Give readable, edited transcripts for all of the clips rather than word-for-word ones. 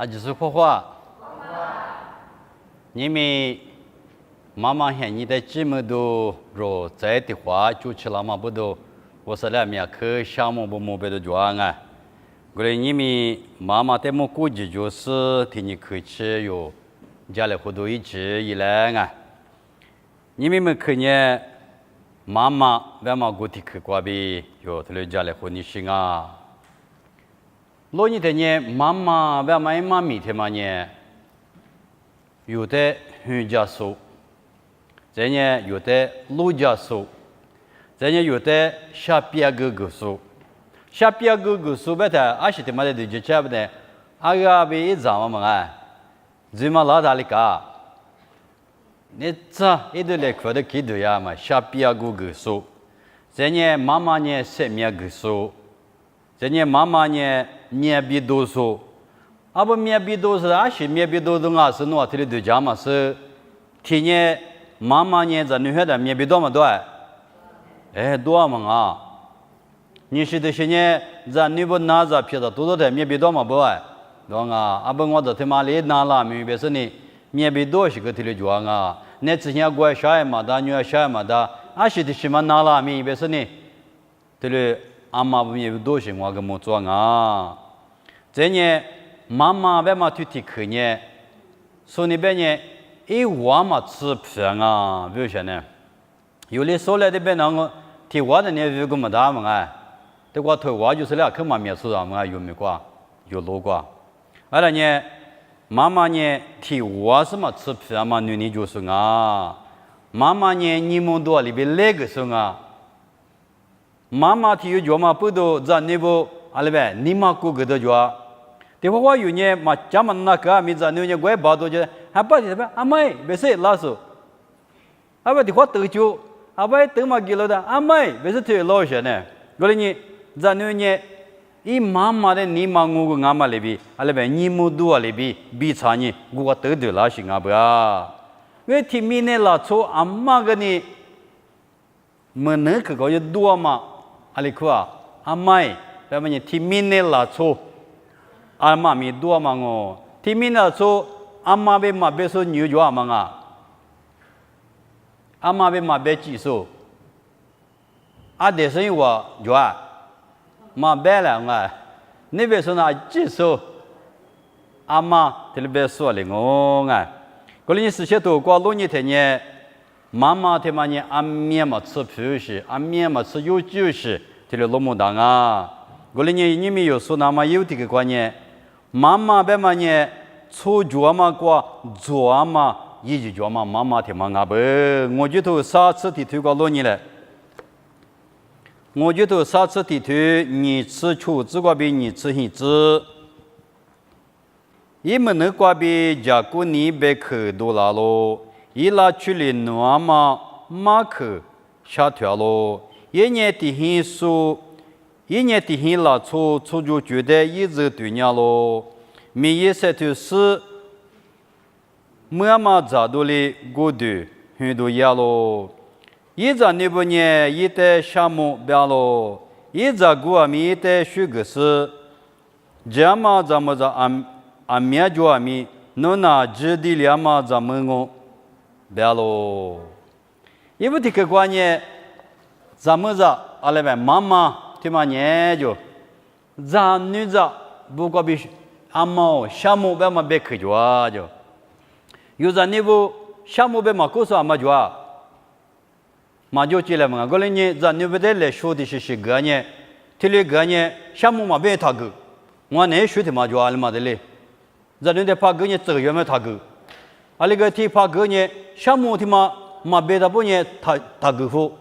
就是画画。因为妈妈喊你的这么多肉在的话，就吃那么不多，我是那面可项目不目标的状啊。过来你们妈妈的么估计就是替你可吃哟，家里活动一直以来啊。你们可呢？妈妈为嘛过提去过比哟？他们家里活你行啊。老年的呢，妈妈为嘛妈咪的嘛呢？有的huyện家属，这呢有的老家属，这呢有的下边哥哥属。下边哥哥属不的，阿是他妈的就差不的，阿个比一张嘛嘛，最嘛老大哩个。你这一对来看的几对呀嘛？下边哥哥属，这呢妈妈呢是面哥属，这呢妈妈呢面比多属。阿不面比多是阿是面比多的啊是诺提的对家嘛是，天呢妈妈呢在女孩的面比多么多哎多嘛啊。你是的些呢，在女不拿着皮子多多的面比多嘛不哎，对啊，阿不我这他妈的拿了明白是呢，面比多是个提的状啊，那之前过小孩嘛的，女儿小孩嘛的，阿是的什么拿了明白是呢，提的阿妈不面比多是我个么做啊，这呢妈妈为嘛去提去呢？说那边呢，一碗嘛吃饭啊，为啥呢？有的说来的边那个提碗的呢，有个么大嘛哎。这个头娃就是俩看嘛面子上嘛有没挂有路挂，后来呢，妈妈呢提娃是嘛吃饭嘛女的就是啊，妈妈呢你们多里边那个是啊，妈妈提有脚嘛不都在那部阿里边你妈哥哥的脚，这话有呢嘛家们那个没在那呢怪包多就还不的阿妹别说老师，阿不的话得就阿不得嘛给了的阿妹别是推老些呢，过来呢。在那呢，一妈妈的你妈我个阿妈里边，阿里边你母多里边比差呢，我得得拉行啊不呀？因听明呢拉错阿妈个呢，没能去搞有多嘛？阿里块阿妈，咱们呢听明呢拉错，阿妈咪多嘛我，听明拉错阿妈被妈被说牛脚嘛啊，阿妈被妈被技术，阿爹生我脚。妈白了我，那边说那技术，阿妈这里边说的我啊，过来你事先多过老年天呢，妈妈他妈呢阿面嘛吃皮些，阿面嘛吃有酒些，这里老母当啊，过来你们有说那么有这个观念，妈妈白嘛呢，出脚嘛过做嘛，一直脚嘛妈妈他妈阿不，我就头啥次的推过老年了。我觉得啥次地图你吃出这个比你吃很子，一门那个比家过你别去多拉咯，一拉去了诺嘛马去下条咯，一年的很数，一年的很拉出就觉得一直对伢咯，每一些就是妈妈咋多的过度很多呀咯。一在那部呢，一代项目标咯，一在国米的许个是，这么咱们在按面就按面，侬拿指的两嘛咱们我标咯，因为这个观念，咱们在阿拉边妈妈对嘛呢就，咱女子不过比阿妈项目标嘛别去就啊就，有在那部项目标嘛过说阿妈就啊。嘛就进来嘛，过来呢，咱那边来说的是个呢，这里个呢，项目嘛别他个，我那说的嘛就阿里嘛的嘞，咱那怕个呢这个月没他个，阿里个提怕个呢，项目的嘛别的不呢他个付，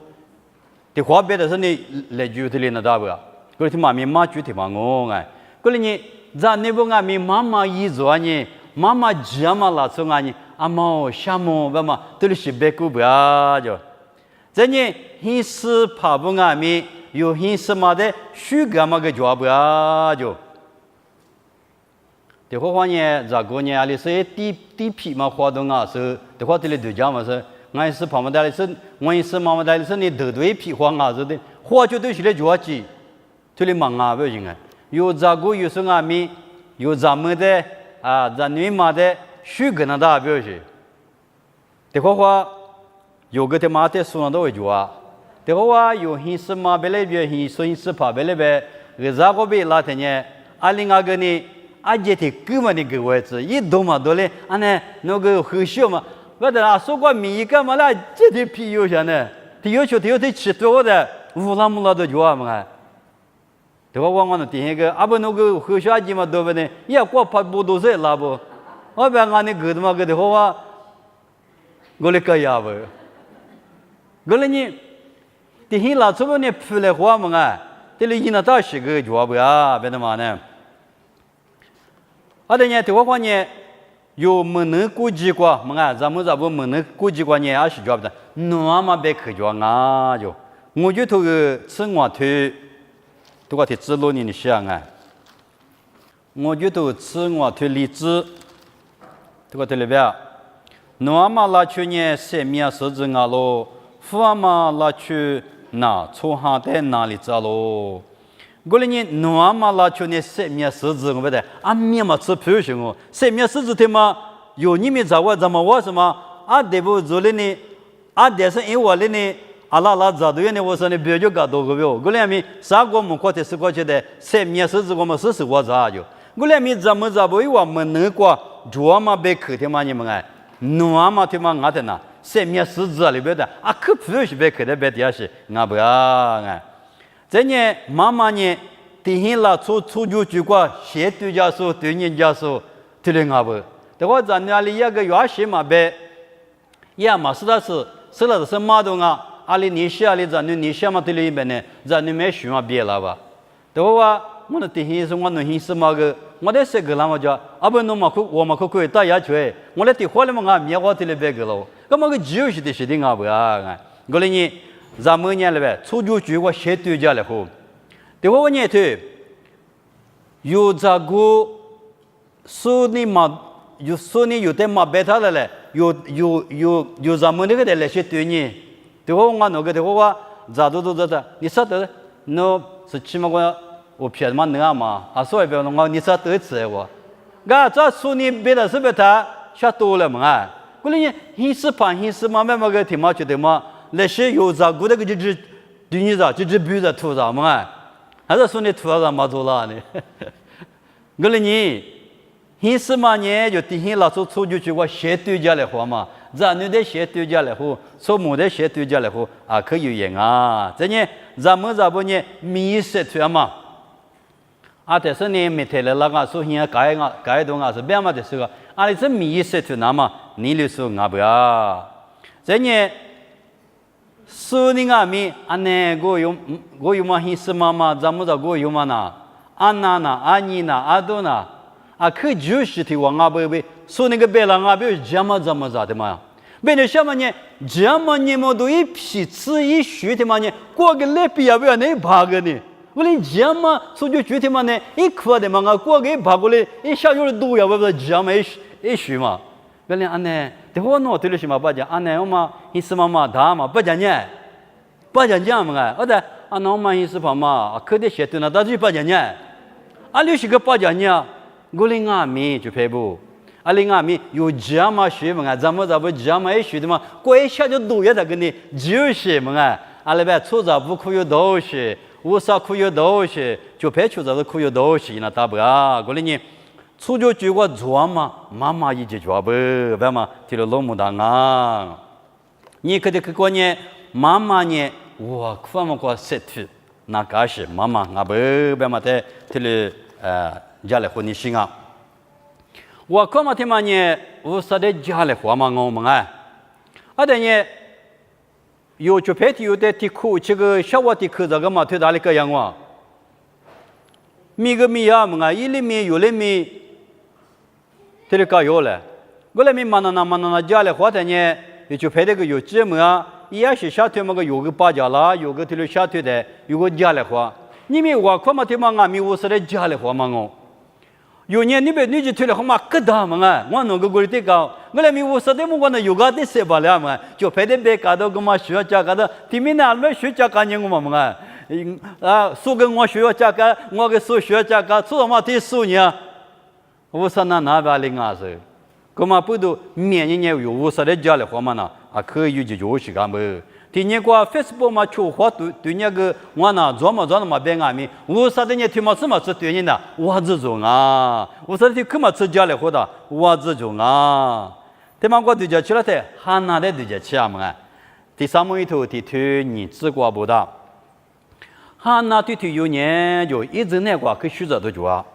的话别的是你来就的嘞那大不啊，过来提嘛咪妈就的嘛我哎，过来呢，咱那边啊咪妈妈一做呢，妈妈家嘛拉出啊呢，阿妈项目不嘛，这里是别个不啊就。这呢，很是怕不阿弥，有很是嘛的，许个嘛个脚不啊就。这话呢，这个呢，阿里是地皮嘛活动啊是，这话这里都讲嘛是，俺是旁边的是，我也是妈妈的是你头对皮花啊是的，花就都是来脚起，这里忙啊不行啊，有这个有是阿弥，有咱们的咱女嘛的许个那大表示，这个话有个他妈的说那都会做啊，这个话有现实嘛，别来别现现实怕别来别，个咋个别拉天呢？阿另外个呢，阿姐的根本的个位置，一多嘛多嘞，安呢那个很小嘛，我的啊说过米干嘛啦，这的皮有些呢，他要求他要得吃多的，乌拉木拉都做嘛。这个我那第一个，阿不那个很小鸡嘛多不呢？也过怕不多些拉不，我别俺那个的嘛个的话，我来搞呀不，我来呢，第一拉出不呢出来话嘛啊，这里伊那大些个做不呀，别的嘛呢。阿的呢，这个呢，有没能估计过嘛啊？咱们这不没能估计过呢，也是做不的，那么别去做啊就，我就这个吃我腿。都个提指路你想啊，我觉得吃我推荔枝，这个对了呗。侬嘛拉去呢，生命设置啊咯，父嘛拉去那出行在哪里走咯？我哩呢，侬嘛拉去呢，生命设置我不得，俺面嘛吃皮行哦，生命设置的嘛，有你们找我怎么我什么？啊，对不做的呢？啊，但是因我的呢？阿拉拉咋都有呢？我说呢，别就搞多个哟。我两米啥个么过的是过去的，生命设置我们是我咋就？我两米怎么咋不有我们能过？做嘛别去的嘛你们哎，弄嘛的嘛俺的呐，生命设置里边的啊，可不是别去的别的是俺不要哎。这呢，妈妈呢，第一拉出就去过，先对家说对人家说，对了俺不。这我咱那里一个原些嘛别，也嘛是的是了是马东啊。阿里你下里咱你下嘛对里边呢，咱你没学嘛别了吧？对吧？我那第一是我那意思嘛个，我在说个那么叫，阿不弄嘛可我嘛可以打下去，我那第花里嘛俺灭我对里别个了，那么个就是的是的俺不啊？我哩呢，咱们年了呗，出去我先对家了后，对我呢对，有这个说你嘛，有说你有点嘛别他了嘞，有咱们那个的那些对你。对我那个的话，咋都的，你说的，那是起码我偏嘛那嘛，啊所以别我你说得吃我，俺这说你别的是别他下多了嘛啊，过来呢，现实嘛，慢个听嘛觉得嘛，那些有咋个的个就是对你咋就是比着土咋嘛啊，还是说你土咋嘛做了呢？过来呢，现实嘛呢就第一老出去我先对家来话嘛。咱女的先对家来后，说母的先对家来后啊，可以演啊。这呢，咱们这不呢，米色团嘛。啊，但是呢，每天来那个说现在改动啊是别嘛的时候，啊，你这米色团那么，你就说啊不要。这呢，说你啊米，啊呢，我有嘛意思嘛，咱们这我有嘛呐，安娜呐，安妮呐，阿多呐。啊，可就是的我啊不，说那个别人啊不怎么咋的嘛？别人什么呢？怎么你们都一批次一学的嘛呢？过个来比也不要那八个呢？我哩怎么说就觉得嘛呢？一块的嘛，过个八个嘞，一下就是多呀，不是怎么一学嘛？原来安呢，这我弄对了什么不讲？安呢我嘛，意思嘛大嘛不讲呢，不讲嘛我的安那嘛意思怕嘛，可得写对那，但是不讲呢，啊就是个不讲呢。我哩俺咪就赔不，阿哩俺咪有这么学嘛？咱们这不这么学的嘛？过一下就多一点个呢，就是嘛？阿里边出杂不可有东西，无啥可有东西，就赔出杂是可有东西那打不啊？我哩呢，出去我做嘛，妈妈一直做不，别嘛，提了老母大啊！你可得去过呢，妈妈呢，我可么过失去，那个是妈妈啊不，别嘛的提了家里和你行啊，我看嘛听嘛呢，我说的家里话嘛我们啊，啊等呢，有就白天有的地库，这个小娃地库这个嘛推哪里个样哇？米个米呀们啊，一粒米有粒米，这里搞有了，我来米嘛那家里话的呢，有就白天个有节目啊，也是下推嘛个有个八家啦，有个推了下推的，有个家里话，你们我看嘛听嘛俺米我说的家里话嘛我。有年你别你就推了好嘛，可大嘛啊！我弄个过得高，我来米我说的我那有个的谁不了嘛？就排的别搞到个嘛需要加个的，对面那没需要加个人我嘛啊！啊，说跟我需要加个，我个说需要加个，做嘛得说呢？我说那边领啊是，干嘛不都面年有我说的家里话嘛呢？啊，可以就就是干么？第二个 Facebook 嘛，出话对那个我那做嘛别俺们，我说的呢，他妈什么是对人的，我这种啊，我说的干嘛吃家里话的，我这种啊，他妈我对家去了的，喊哪的对家去啊嘛？第三门一头第推你自挂不到，喊哪对推有年就一直那个去学着都做啊，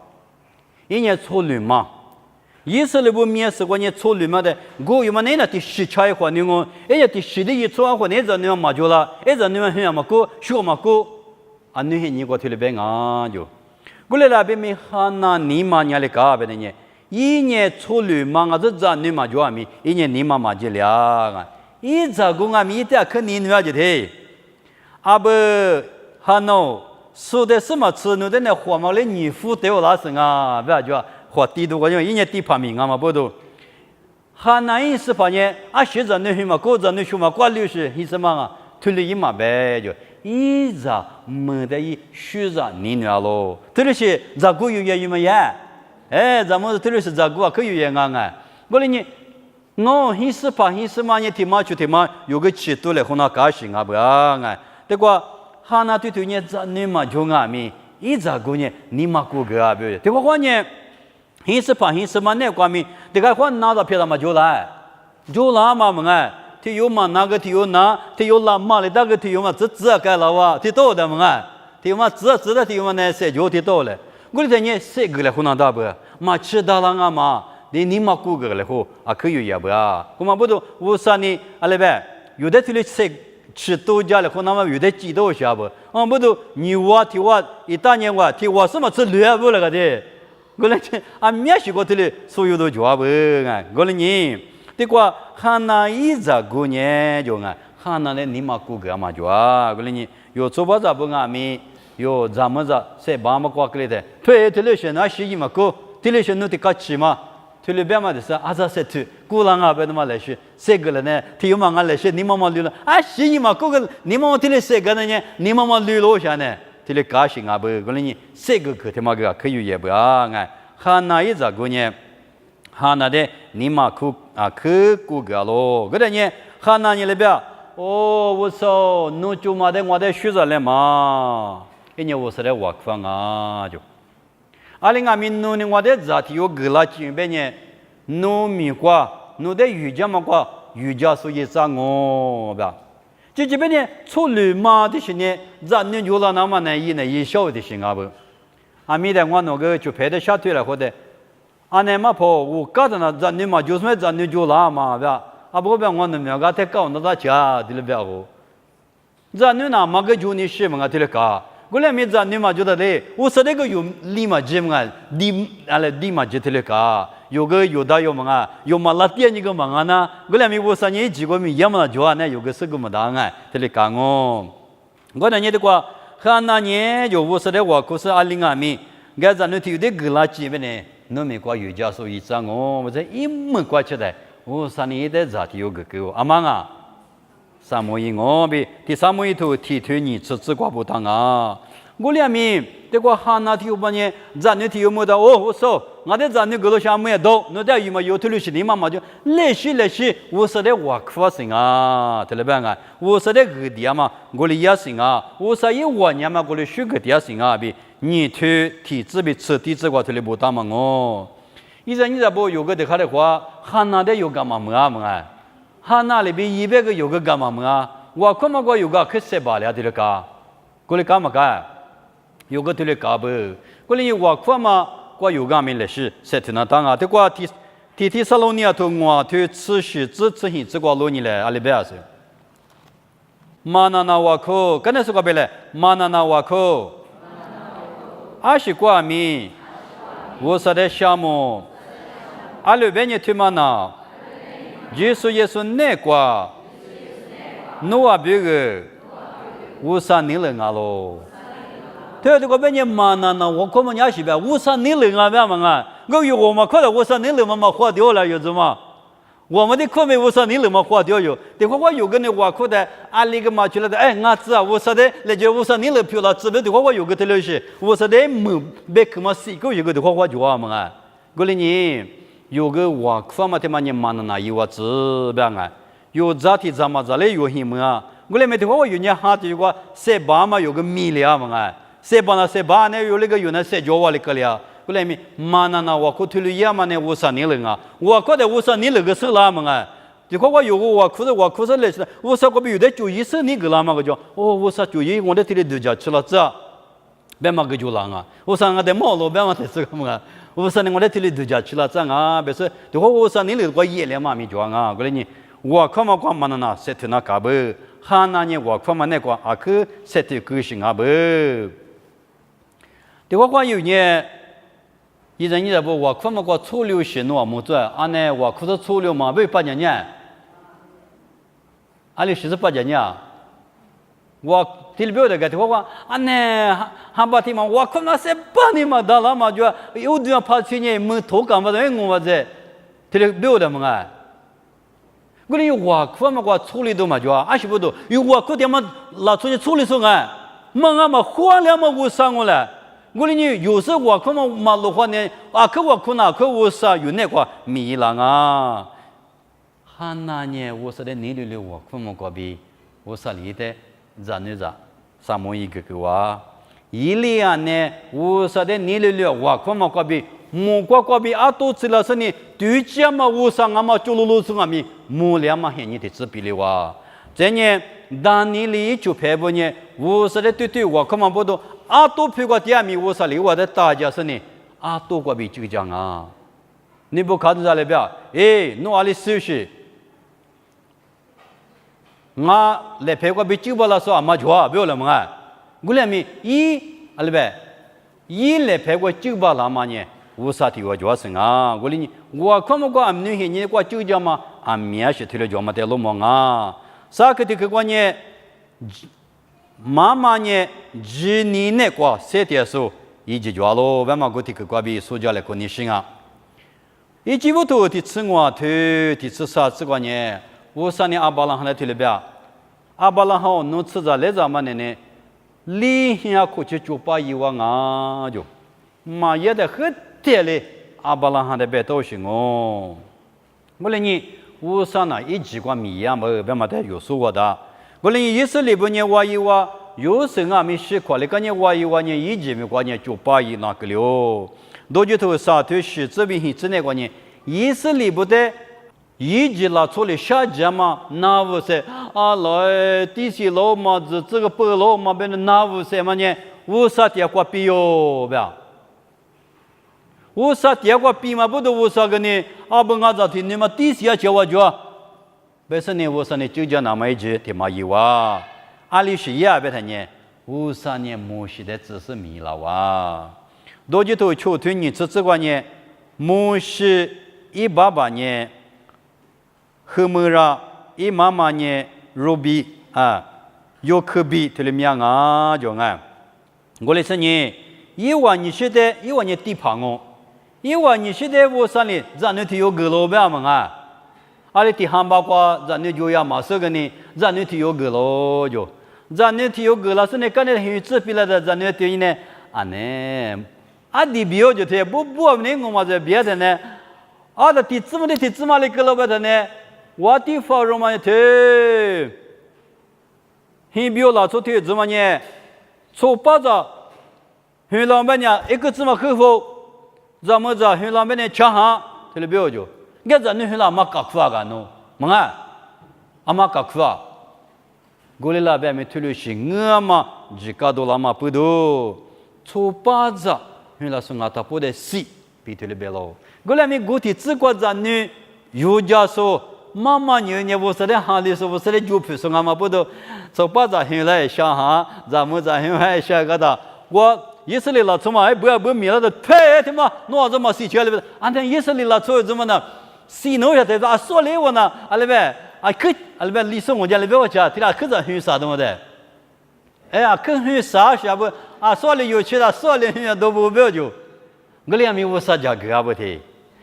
一年错乱嘛。以色列不面试过你错乱嘛的，我有嘛那第十七话你我，第十的一错话你这你嘛就了，你们很嘛过，学嘛过，啊你很你个推了别啊就，我来那边没喊那你嘛你来搞别的呢，一年错乱嘛我这你嘛就啊咪，一年你嘛就了啊，一这个啊咪一点可你就的，啊不喊喏，说的什么词你的那话嘛来你负对我那是啊，不要就。或地图，我因为一年地排名啊嘛，不都？汉南意思发现啊，学着那什么，过着那什么，过六十意思嘛啊，推了一嘛呗就，一着没得一学着你那咯，推了些咋个有也有么呀？哎，咱们推了是咋个啊？可有也安啊？我哩你，我意思发意思嘛，你提嘛就提嘛，有个尺度来和那高兴啊不啊？这个汉南对对你咋你嘛就安咪，一咋个呢？你嘛过个啊不？这个话呢？意思发意思嘛，那关咪，这个话拿到票上嘛就来嘛么哎，他有嘛那个他有拿，他有拉嘛的那个他有嘛这改了哇，他多的么哎，他有嘛这的他有嘛那些就他多了，我哩在你谁个来湖南大不？嘛吃到了啊嘛，你嘛顾个来湖啊可以也不啊，我嘛不都我说你阿来呗，有的这里吃多家了湖南嘛有的几多下不？啊不都你挖提挖一大年挖提挖什么吃绿不了个的？我来听啊，面试过这里所有的家不啊，我来你，这个汉那一直过年就啊，汉那的你嘛过个嘛就啊，我来你有做不着不啊咪，有咱们着谁帮嘛过来的，对，这里是那是一嘛过，这里是弄的搞起嘛，这里边嘛的是啊这是对，古人啊别的嘛来是，谁个了呢？他有嘛俺来是你妈妈溜了，啊是一嘛过个，你妈妈这里谁个呢？你妈妈溜了下呢？这里高兴啊不，我哩你谁个可他妈个可以也不啊哎，汉那一只过年，汉那的你嘛可啊可过个咯，个的呢汉那你那边哦，我说侬就嘛的我的学着了嘛，一年我说的我方啊就，阿里阿明侬呢我的咋体有个啦几百年，侬米瓜侬的瑜伽嘛瓜瑜伽所以啥我吧。就这边呢，错乱嘛的些呢，咱呢就了那么呢，一小的些啊不，啊，没得我那个就排的下腿了，或者，啊那嘛跑，我搞的那咱呢嘛就是么咱呢就了嘛，是吧？啊不过我那苗个太高，那咋家的了不要我，咱呢那嘛个就你什么个的了搞，我来没咱呢嘛就得嘞，我说那个有立马接嘛，立马接的了搞。有个有的有么啊？有嘛拉点一个么啊呢？我俩没我三年几个没也么就啊呢？有个是个么当啊？这里讲哦，我那年的话，很那年就我说的话，可是20米，我咱那天的个垃圾呢，那没过有家所以讲哦，我这一没过去的，我三年的咋地有个狗阿妈啊，三毛一我比第三毛一头提推你吃瓜不当啊。我俩面这个汉那天有半年，咱那天有么的哦？我说，我在咱那个路上没到，那在有么有头路是你妈妈就来些，我说的我可行啊，对了吧？啊，我说的个地嘛，我的也行啊，我说一万年嘛，我的学个地也行啊，比你推体质比吃体质我推的不大嘛哦。你这不有个的看的话，汉那的有干嘛么啊？汉那里边100个有个干嘛啊？我看嘛我有个可谁把了的了个，我的干嘛个？有个对了搞不，过来我看嘛，我有个没来是，谁听那当啊？这个提萨罗尼亚头我推持续支持hin这个罗尼来阿里边是，马那那我可，跟那是个别嘞，马那那我可，阿是个米，我说的项目，阿里边你推嘛那，耶稣那个，努阿别个，我说你人啊喽。对这个别人嘛那我可能也是呗，我说你人啊别嘛，我有我们看到我说你人嘛花掉了有什么？我们的课没我说你人嘛花掉有，等会我有个呢我看的阿里个嘛去了的，哎我知啊，我说的那就我说你人票了，知不？等会我有个的了是，我说的没别个嘛是个有个的话我就话嘛，过来你有个我方嘛，他妈你妈那有我指标啊，有咋地咋么咋嘞有什么啊？过来没得话，我有年哈的话，塞巴嘛有个米了嘛啊，塞巴呢有那个有那塞脚哇哩个了。过来没妈那我可推了也嘛呢50年了啊，我觉得50年了个是啦嘛啊。就看我有个我裤子来是，我说我比有的就1年个啦嘛个叫，哦，我说就我的这里度假去了这，别嘛个就啦啊，我说我在马路边嘛在这个嘛，我说呢我的这里度假去了这啊，别说，就看我说你那个夜里嘛没叫啊，过来你我看嘛光嘛那谁听那嘎不，哈那呢我看嘛那个啊去谁听个性啊不，就看有呢。一人一日不，我看嘛个初六行路么子，安呢我可是初六嘛，为8年，安里48年，我听不了个，我讲安呢，哈巴提嘛，我看那些8年嘛，到了嘛就有点怕去年没头干嘛的，我这听不了的嘛啊，我哩我看嘛个初六都嘛就啊，是不都，有我看点嘛拉出去初六送啊，嘛花了嘛我上我了。我哩你有时我看嘛马路话呢，啊，可我看那可我啥有那个米lang啊，汉那呢我说的你溜我看嘛个比我说里的咋啥么一个哇，伊里安呢我说的你溜我看嘛个比木个比啊都知道是你对家嘛我上啊嘛就路上啊咪木两嘛很你的指比了哇，这呢当你里就拍不呢，我说的对我看嘛不都。啊，都陪过第2名，我说里我的大家是呢，啊，都过比这个讲啊，你不看到了表？哎，侬阿里休息，我来陪过比9把了说嘛就不要了嘛啊，我来咪阿里呗，来陪过9把了嘛呢，我啥体我就是啊，我哩我看不过俺们那些过9讲嘛，俺面是推了讲嘛得了嘛啊，啥个的个关呢？妈妈呢，1年内过7天数，一直做咯，为嘛个这个关闭暑假来过年行啊？一几不多的吃我头，的吃啥吃过呢？我3年阿巴郎还来推了表，阿巴郎好弄吃着来着嘛呢？里下过去就把1万啊就，妈也得很点嘞，阿巴郎还得别多行哦。我来你，我3呢一直过米呀嘛，为嘛得有数过的？过来以色列不呢挖一挖，有时啊没习惯，那个呢挖一挖呢，一直没关呢就把一那个了。多久头沙头是这边之内关呢，以色列不得一直拿出来下家嘛，那不是啊来第些老嘛这个白老嘛变成那不是嘛呢？我啥地方比哟，不呀？我啥地方比嘛不都我啥个呢？啊不俺咋听你嘛第些叫我叫。别说呢，我说呢，就叫那么一句，他妈有啊！阿里是也别他呢，53年摩西的只是米了哇！多久头秋天你这个呢，摩西188年，赫摩拉1妈年，罗比啊，约克比这里面啊，就啊，我来说呢，1万20的1万年地盘哦，1万20的我说呢，咱那天有个老板嘛啊。阿里地汉巴瓜，咱那就要马上个呢，咱那提有个咯就，咱那提有个了，是呢，刚才很指标了的，咱那提呢，啊呢，啊地标就提不呢，我嘛这别的呢，啊的地怎么的个了不的呢？我地方人嘛提，很标了，做提怎么呢？做八着，很老板呢，一个怎么克服？怎么着？很老板呢，抢哈，这里标就。个咱女啦嘛搞苦啊个喏，么啊，阿嘛搞苦啊，过来啦别没推了些我嘛，自家都啦嘛不多，错八着，女啦说我他不得死，比推了别咯，过来没过去只管咱女有家说，妈妈你我说的哈里说我说的就不说我嘛不多，错八着女来想哈，咱们咱女还想个的，我。以色列啦，怎么还不要米了的？呸！他妈，弄怎么死起来了？俺看以色列啦，做怎么呢？洗脑下头啊，说来我呢，阿里边啊，可阿里边历史我家里边我家，提拉可是很啥的么的？哎呀，可很啥下不啊？说来有去了，说来很都不标就，我俩没我啥家个不提。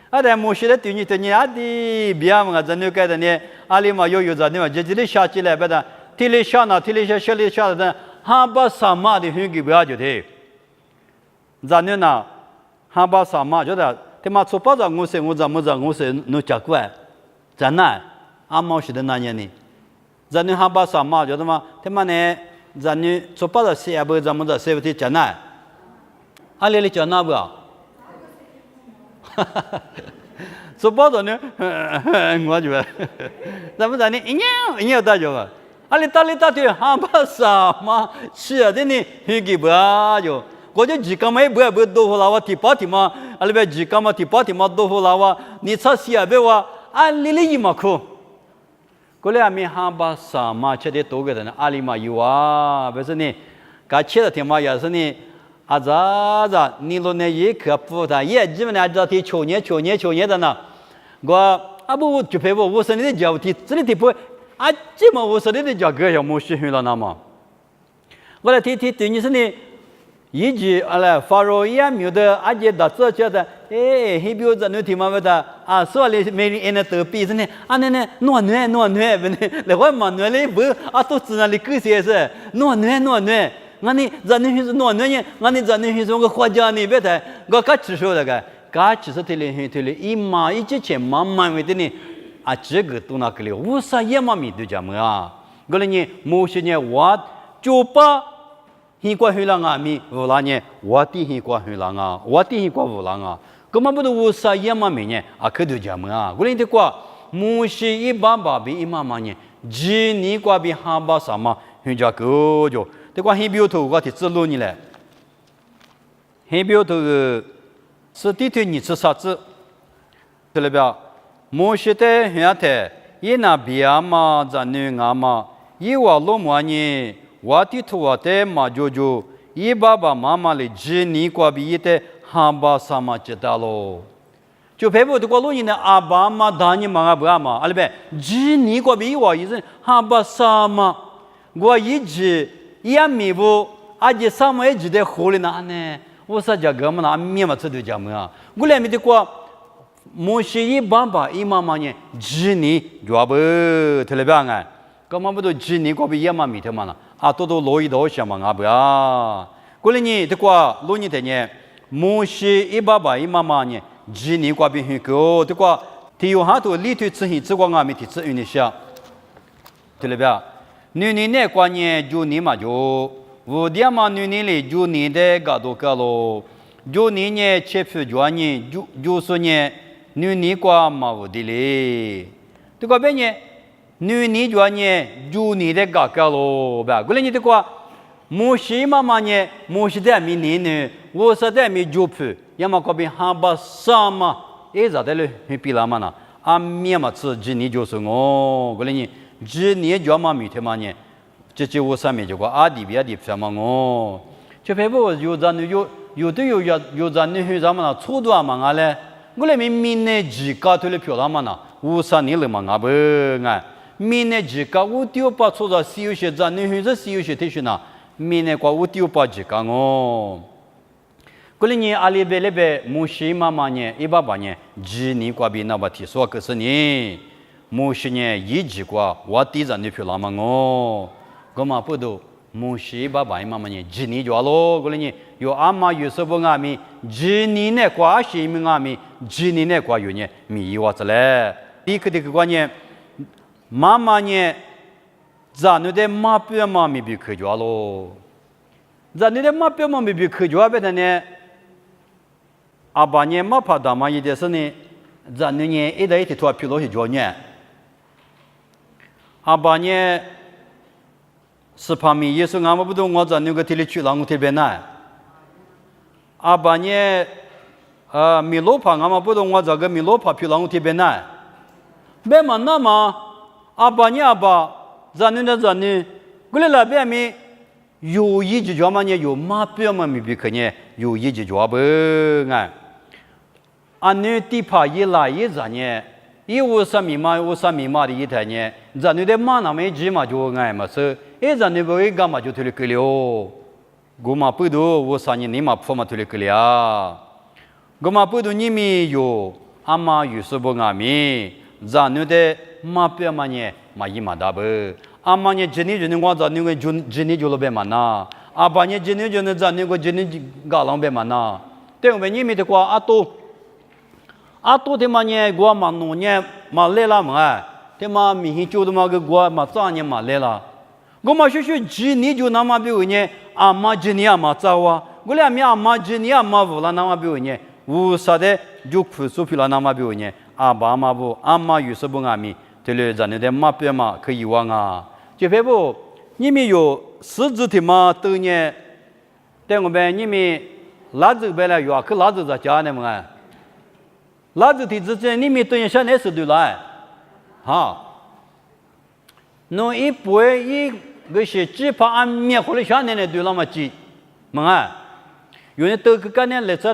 啊，但莫说的对你啊的，别嘛，真的该的呢，阿里嘛有着呢嘛，这里下起来不的，提里下那，提里下里下的，哈把什么的很给不要就提。咱呢，哈把什么觉得他妈做包子我说我怎么着我说侬吃过，真的，俺妈是的那年呢，咱你还把啥嘛叫什么？他妈呢，咱你做包子谁也不怎么着谁不的真的，俺来叫哪不啊？做包子呢，我觉得，咱们咱呢一样大叫啊。阿里打的哈巴啥嘛？是啊，这呢，那个不啊就，我就几干嘛不多胡拉哇提巴提嘛，阿里边几干嘛提巴提嘛多胡拉哇，你查西啊别哇，阿里里嘛苦，过来阿米哈巴啥嘛吃的多个的呢，阿里嘛有啊，不是呢，该吃的天嘛也是呢，阿咋，你罗呢也可不的，也基本上这天去年的呢，我阿不就陪我生日的叫提，这里提不。啊，这么我说的叫个要没学会了那么，我来听对你说呢，一句阿来发热也没有的，阿姐打这觉得，哎，还比如咱那听嘛不的，啊，说嘞没人那得比是呢，啊那暖，不呢，来我嘛暖嘞不，啊都知道你狗些是暖，俺你咱那是暖呢，俺你咱那是我国家呢别的，我刚吃说那个，刚吃说对了，一马一之前慢慢为的呢。啊，这个都那个了，为啥也嘛没得讲么啊？过来呢，某些呢我就把很过去了啊，咪无啦呢，我的很过去了啊，我的很过无啦啊，根本不都为啥也嘛没呢？啊，可都讲么啊？过来的话，某些一把比一嘛嘛呢，几年过比哈巴什么，人家够就，这个很标头我提指路你来，很标头是地头你吃啥子？这里边。摩西的兄弟，伊那比阿妈在女阿妈，伊话罗摩尼，我的土话的嘛就，伊爸爸妈妈的几年过比伊的哈巴什么知道咯？就陪我的过路人呢，阿爸妈当年嘛阿不阿妈，阿里边几年过比伊话意思哈巴什么，我一直也没不，阿姐什么一直在火里呢？我说这个嘛，阿面嘛吃的讲么啊？我来没得过。摩西一爸爸一妈妈呢，几年就不特别办啊，干嘛不都几年过比也嘛没得嘛呢？啊，都落一道想嘛啊不呀？过来呢，这个落你的呢，摩西一爸爸一妈妈呢，几年过比很高，这个他有好多里头之前这个俺们提出一下，特别啊，女人呢过年就年嘛就，我爹嘛女人嘞就年的搞多个咯，就年呢吃饭就年就是呢。女人过嘛无的嘞，这个别呢，女人就呢就你的嘎嘎咯，吧？过来你这个，摩西妈妈呢，摩西的没年呢，我说的没就铺，要么这边哈巴啥嘛，哎咋的嘞？很比拉嘛呢？啊，面嘛吃几年就是我，过来你几年就嘛没得嘛呢？这我上面就个阿弟别的什么我，就别不有咱有咱女咱们那错多嘛啊嘞。我来明年几个都来漂亮嘛呢？53年了嘛，阿不哎，明年几个我丢把错到西游学咱女孩子西游学退学呢，明年我丢把几个我。过来呢，阿里边摩西妈妈呢，一爸爸呢，几年过比那把提说可是呢，摩西呢一几个我第咱女漂亮嘛我嘛不都。摩西爸爸妈妈呢，几年就咯，过来呢，有阿妈有什么阿咪，几年呢过些米阿咪，几年呢过有呢米娃子嘞，第一个呢，妈妈呢，咱那的马表妈咪比可就咯，咱那的马表妈咪比可就别的呢，阿爸呢马怕大妈一点是呢，咱那呢一代一头皮落去就呢，阿爸呢。是旁边也是俺们不懂，我在那个地里去，然后特别难。阿爸呢，米罗帕俺们不懂，我这个米罗帕去，然后特别难。别嘛那么，阿爸呢阿爸，咱呢，过来那边咪有一句话嘛呢，有马表嘛咪比可呢，有一句话不哎。俺那地帕一来一咱呢。一50米嘛的一台呢，咱那的马那么几嘛就爱嘛是，哎咱那不一干嘛就推了个了，我嘛不多50年你嘛不嘛推了个了，我嘛不多你们有阿妈有什么阿咪，咱那的马表嘛呢嘛一嘛大不，阿妈呢今年就我咱那个今年就了别嘛呐，阿爸呢今年就咱那个今年搞浪别嘛呐，对我们你们的话啊都。啊，多他妈年过嘛农年嘛来了嘛，他妈明天就他妈个过嘛早年嘛来了。我嘛说几年就那么比如呢，阿妈几年嘛早啊，我俩面阿妈几年嘛无了那么比如呢，无啥的就苦受不了那么比如呢，阿爸嘛不，阿妈有时不阿咪，对了，咱那的嘛别嘛可以忘啊，就别不，你们有十字的嘛都呢，但我们你们拉走别了有可拉走在家呢嘛，拉走的之前你们都要想那是对了，哈，侬一不会一。个些只怕俺面或者想那对了嘛鸡，么啊？有人都个干呢来这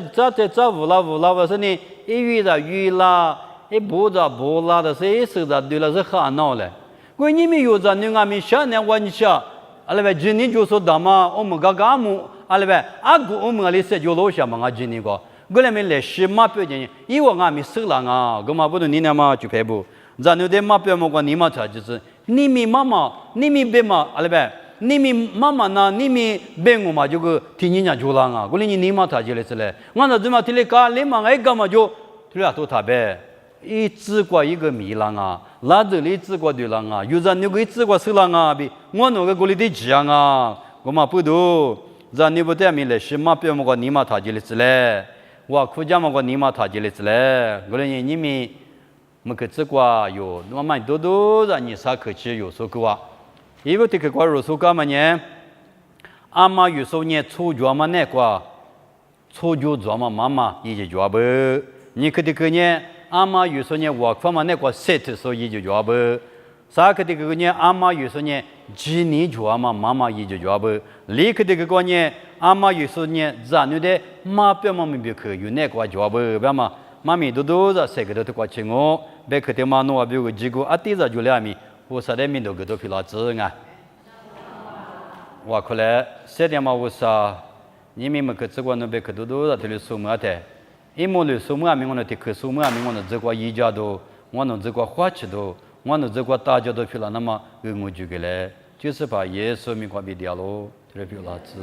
无啦，我说呢，一遇着遇啦，一不着啦的，是一手着对了是很闹嘞。我你们有着你俺们想呢，我你想，阿拉呗今年就说大嘛，我们刚么，阿拉呗阿哥我们阿里是就老想嘛，俺今年个，我来没来西马表姐，以为俺们收了啊，我嘛不能你那嘛就排不，咱那点马表么个你嘛才就是。你们妈妈，你们别嘛，阿拉呗，你们妈妈呢？你们别我嘛，就个听人家说了啊，我你妈他就来是嘞，我那怎么听了讲，你嘛爱干嘛就，对了，都他呗，一只过一个米lang啊，拉着你只过对lang啊，有人那个一只过手lang啊，比我那个过里的讲啊，我嘛不读，咱你不带米来，是嘛别么个你妈他就来是嘞，我苦家么个你妈他就来是嘞，我你们。么个这个有，我们多让你啥客气有说个话，因为这个话有说个嘛呢，阿妈有时候呢错觉嘛那个，错觉做嘛妈妈也就觉不，你可这个呢，阿妈有时候呢我方嘛那个 set 所以就觉不，啥可这个呢阿妈有时候呢几年觉嘛妈妈也就觉不，你可这个呢阿妈有时候呢咱那的妈表妈没别去有那个觉不，别嘛。妈咪多在谁个都过去我，别去的嘛弄啊，比如几个啊，对着就两米，我啥的米都个都皮老子啊。我可来谁的嘛我啥，你们去这个那别去多在这里数么的，一毛六数么啊，我那的去数么啊，我那这个一家都，我那这个花旗都，我那这个大家都皮了，那么我就给来，就是把耶稣米瓜比掉喽，这里皮老子。